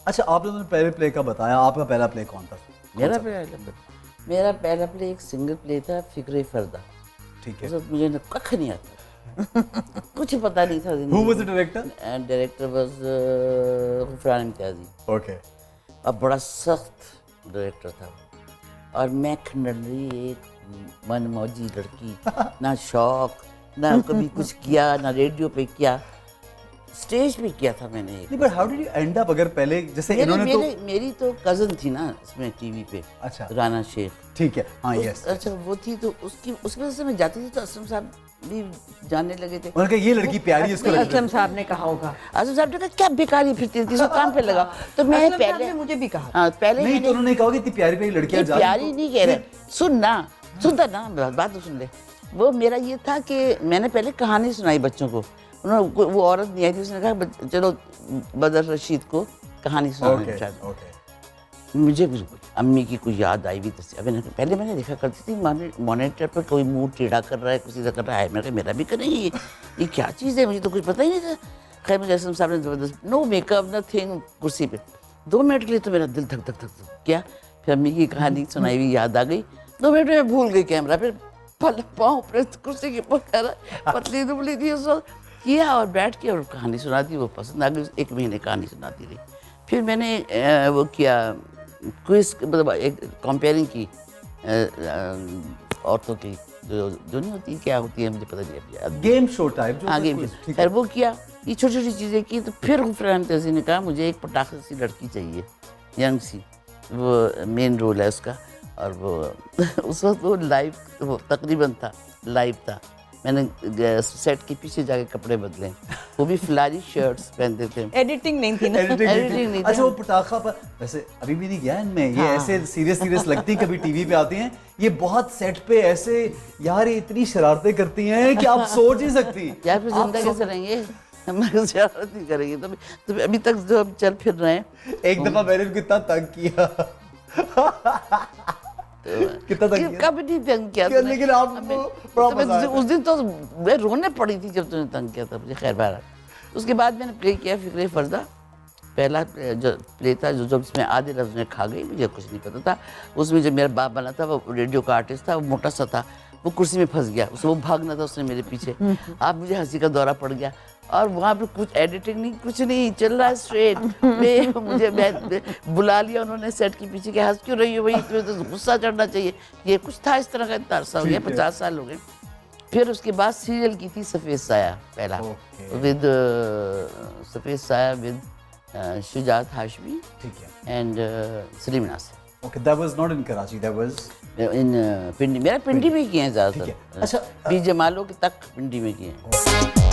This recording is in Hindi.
अच्छा, आप लोगों ने पहले प्ले का बताया, आपका पहला प्ले कौन था? मेरा पहला प्ले एक सिंगल प्ले था, फिक्रे फरदा। ठीक है। उस वक्त मुझे न कख नहीं आता कुछ पता नहीं था Who was the director? Director was Gufran Imtiazi. Okay. और बड़ा सख्त डायरेक्टर था वो। और मैं खंडरी एक मनमौजी लड़की, ना शौक, ना कभी कुछ किया, ना रेडियो पे किया, स्टेज पे किया था मैंने एक। नहीं, but how did you and up? अगर पहले जैसे इन्होंने मेरी तो कजन थी ना इसमें टीवी पे। अच्छा। राना शेख। ठीक है, हाँ, यस। अच्छा, वो थी तो उसकी वजह से मैं जाती थी तो असलम साहब भी जानने लगे थे। उन्होंने कहा ये लड़की प्यारी है, इसको नहीं, लगता है। असलम साहब ने कहा होगा। असलम साहब ने कहा क्या बेकारी फिरती रहती है, इसको काम पे लगा। तो मैं असलम साहब पहले ने मुझे भी कहा। हाँ, पहले नहीं, तो उन्होंने कहा कि इतनी प्यारी प्यारी लड़कियां जा रही प्यारी हैं, नहीं कह रहे, सुन ना, सुनता ना, बात तो सुन ले। वो मेरा ये था कि मैंने पहले कहानी सुनाई बच्चों को। उन्होंने, वो औरत नहीं आई थी, उसने कहा चलो बदर रशीद को कहानी सुनाने ओके, चाहती। ओके। मुझे भी अम्मी की कोई याद आई भी तो पहले मैंने देखा करती थी मॉनिटर पर कोई मुंह टेढ़ा कर रहा है, किसी का कर रहा है, मैंने कहा मेरा भी करेंगे ये क्या चीज़ है, मुझे तो कुछ पता ही नहीं था। खैर मुझे असलम साहब ने ज़बरदस्त, नो मेकअप नथिंग, कुर्सी पे 2 मिनट के लिए तो मेरा दिल धक धक धक किया। फिर अम्मी की कहानी सुनाई हुई याद आ गई, 2 मिनट में मैं भूल गई कैमरा, फिर पाँव पर कुर्सी के ऊपर कर पतली दुबली थी उस वक्त किया और बैठ के और कहानी सुनाती, वो पसंद आ गई। 1 महीने कहानी सुनाती रही। फिर मैंने वो किया क्विज, मतलब एक कंपेयरिंग की औरतों की जो नहीं होती, क्या होती है मुझे पता नहीं है, गेम शो टाइप जो हाँ था, गेम quiz, शो। ठीक खैर है। वो किया, ये छोटी छोटी चीज़ें की। तो फिर गुफरान तहजी ने कहा मुझे एक पटाखे सी लड़की चाहिए, यंग सी, वो मेन रोल है उसका। और वो उस वक्त वो लाइव, वो तकरीबन था, लाइव था। मैंने सेट के पीछे जाके कपड़े बदले, वो भी फ्लारी शर्ट्स पहनते थे। एडिटिंग नहीं थी ना। Editing नहीं Editing थी। नहीं थी। अच्छा, वो पटाखा पर वैसे अभी भी नहीं गया इनमें, ये हाँ। ऐसे सीरियस लगती हैं, कभी टीवी पे आती हैं, ये बहुत सेट पे ऐसे, यार ये इतनी शरारतें करती हैं कि आप सोच नहीं सकती। यार फिर जिंदा कैसे रहेंगे, हम शरारत नहीं करेंगे। तो अभी तक जो हम चल फिर रहे हैं। एक दफा मैंने उनको इतना तंग किया कितना तंग किया? कभी नहीं तंग किया क्या, तूने? लेकिन आपको बड़ा मजा आया था। उस दिन तो मैं रोने पड़ी थी जब तूने तंग किया था मुझे। खैर बहरहाल उसके बाद मैंने प्ले किया फिक्रे फरदा। पहला जो प्ले था जो जिसमें आधे लफ्ज़ में खा गई, मुझे कुछ नहीं पता था। उसमें जो मेरा बाप बना था, वो रेडियो का आर्टिस्ट था, वो मोटा सा था, वो कुर्सी में फंस गया, उसको वो भागना था, उसने मेरे पीछे। आप मुझे हंसी का दौरा पड़ गया। और वहाँ पे कुछ एडिटिंग नहीं, कुछ नहीं चल रहा है, स्ट्रेट मैं बुला लिया उन्होंने सेट के पीछे, के हंस क्यों रही हो भाई, तुम्हें तो गुस्सा चढ़ना चाहिए। ये कुछ था इस तरह का। इतना अरसा हो गया, 50 साल हो गए। फिर उसके बाद सीरियल की थी सफ़ेद साया, पहला विद सफ़ेद साया विद शुजात हाशमी, ठीक है। And Salim Nasir. Okay, that was not in Karachi, that was in Pindi. मेरा पिंडी में किए हैं ज़्यादातर। अच्छा, बी जमालों के तक पिंडी में किए हैं।